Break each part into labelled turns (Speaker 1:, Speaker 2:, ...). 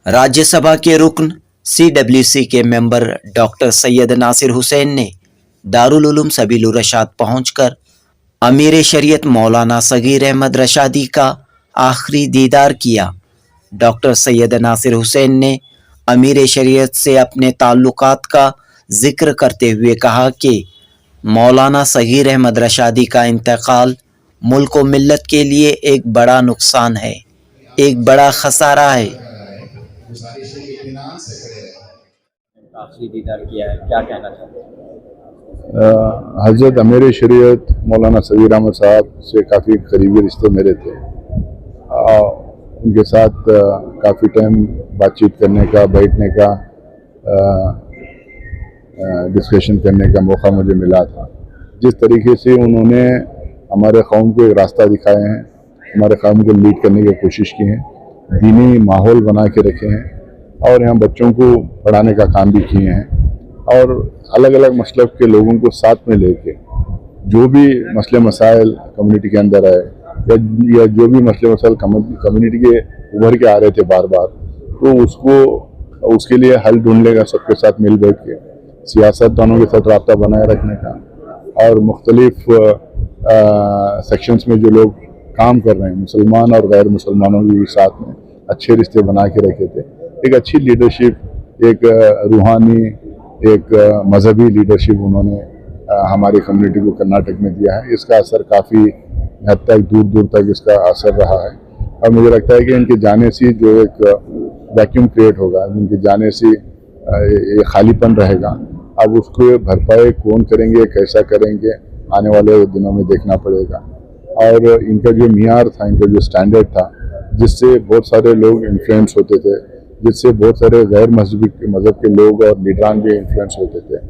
Speaker 1: राज्यसभा के रुकन CWC के मेंबर डॉक्टर सैयद नासिर हुसैन ने दारुल उलूम सबीलुर रशाद पहुंचकर अमीर शरीयत मौलाना सगीर अहमद रशादी का आखिरी दीदार किया। डॉक्टर सैयद नासिर हुसैन ने अमीर शरीयत से अपने ताल्लुकात का जिक्र करते हुए कहा कि मौलाना सगीर अहमद रशादी का इंतकाल मुल्क व मिल्लत के लिए एक बड़ा नुकसान है, एक बड़ा खसारा है। आखिरी दीदार किया है, क्या कहना चाहते हैं?
Speaker 2: हज़रत अमीर शरीयत मौलाना सगीर अहमद साहब से काफ़ी करीबी रिश्ते मेरे थे। उनके साथ काफ़ी टाइम बातचीत करने का, बैठने का, डिस्कशन करने का मौका मुझे मिला था। जिस तरीके से उन्होंने हमारे कौम को एक रास्ता दिखाए हैं, हमारे कौम को लीड करने की कोशिश की है, दीनी माहौल बना के रखे हैं और यहाँ बच्चों को पढ़ाने का काम भी किए हैं और अलग अलग मसलब के लोगों को साथ में लेके जो भी मसले मसाइल कम्युनिटी के अंदर आए या जो भी मसले मसाइल कम्युनिटी के उभर के आ रहे थे बार बार, तो उसके लिए हल ढूंढने का, सबके साथ मिल बैठ के सियासतदानों के साथ राब्ता बनाए रखने का और मुख्तलिफ सेक्शंस में जो लोग काम कर रहे हैं, मुसलमान और गैर मुसलमानों के साथ में अच्छे रिश्ते बना के रखे थे। एक अच्छी लीडरशिप, एक रूहानी, एक मजहबी लीडरशिप उन्होंने हमारी कम्युनिटी को कर्नाटक में दिया है। इसका असर काफ़ी हद तक दूर दूर तक इसका असर रहा है और मुझे लगता है कि इनके जाने से जो एक वैक्यूम क्रिएट होगा, इनके जाने से ये खालीपन रहेगा, अब उसको भरपाई कौन करेंगे, कैसा करेंगे, आने वाले दिनों में देखना पड़ेगा। और इनका जो मियार था, इनका जो स्टैंडर्ड था, जिससे बहुत सारे लोग इन्फ्लुएंस होते थे, जिससे बहुत सारे गैर मजहब के लोग और लीडरान भी इन्फ्लुएंस होते थे।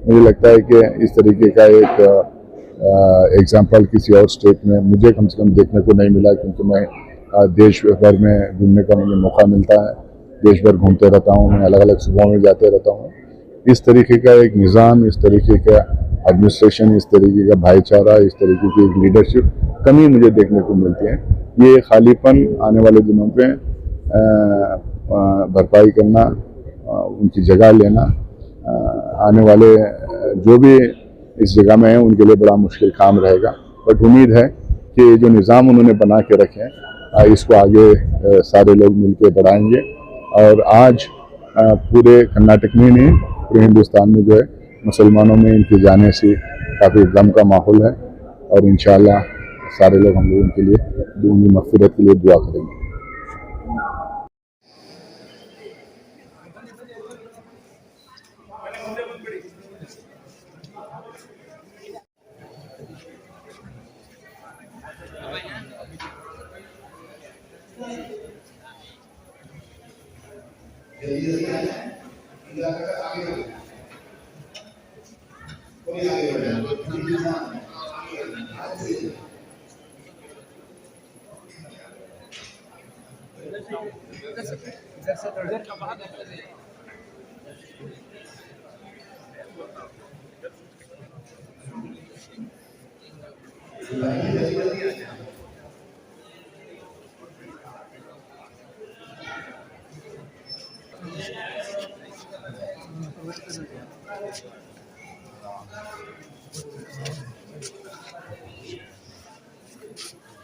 Speaker 2: मुझे लगता है कि इस तरीके का एक एग्जाम्पल किसी और स्टेट में मुझे कम से कम देखने को नहीं मिला, क्योंकि मैं देश भर में घूमने का मुझे मौका मिलता है, देश भर घूमते रहता हूँ, मैं अलग अलग सूबों में जाते रहता हूँ। इस तरीके का एक निज़ाम, इस तरीके का एडमिनिस्ट्रेशन, इस तरीके का भाईचारा, इस तरीके की एक लीडरशिप कमी मुझे देखने को मिलती है। ये खालीपन आने वाले दिनों पे भरपाई करना, उनकी जगह लेना, आने वाले जो भी इस जगह में हैं उनके लिए बड़ा मुश्किल काम रहेगा। बट उम्मीद है कि जो निज़ाम उन्होंने बना के रखे हैं इसको आगे सारे लोग मिलकर बढ़ाएंगे और आज पूरे कर्नाटक में नहीं, पूरे हिंदुस्तान में जो है मुसलमानों में इनके जाने से काफ़ी गम का माहौल है और इंशाअल्लाह सारे लोग हम लोगों के लिए उनकी मग़फ़िरत के लिए दुआ करेंगे।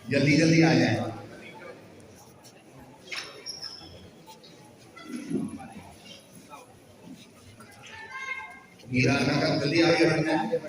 Speaker 3: जल्दी जल्दी आ जाए। जल्दी आगे बढ़ना है।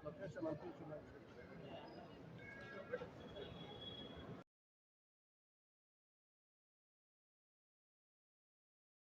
Speaker 4: location until July 5th.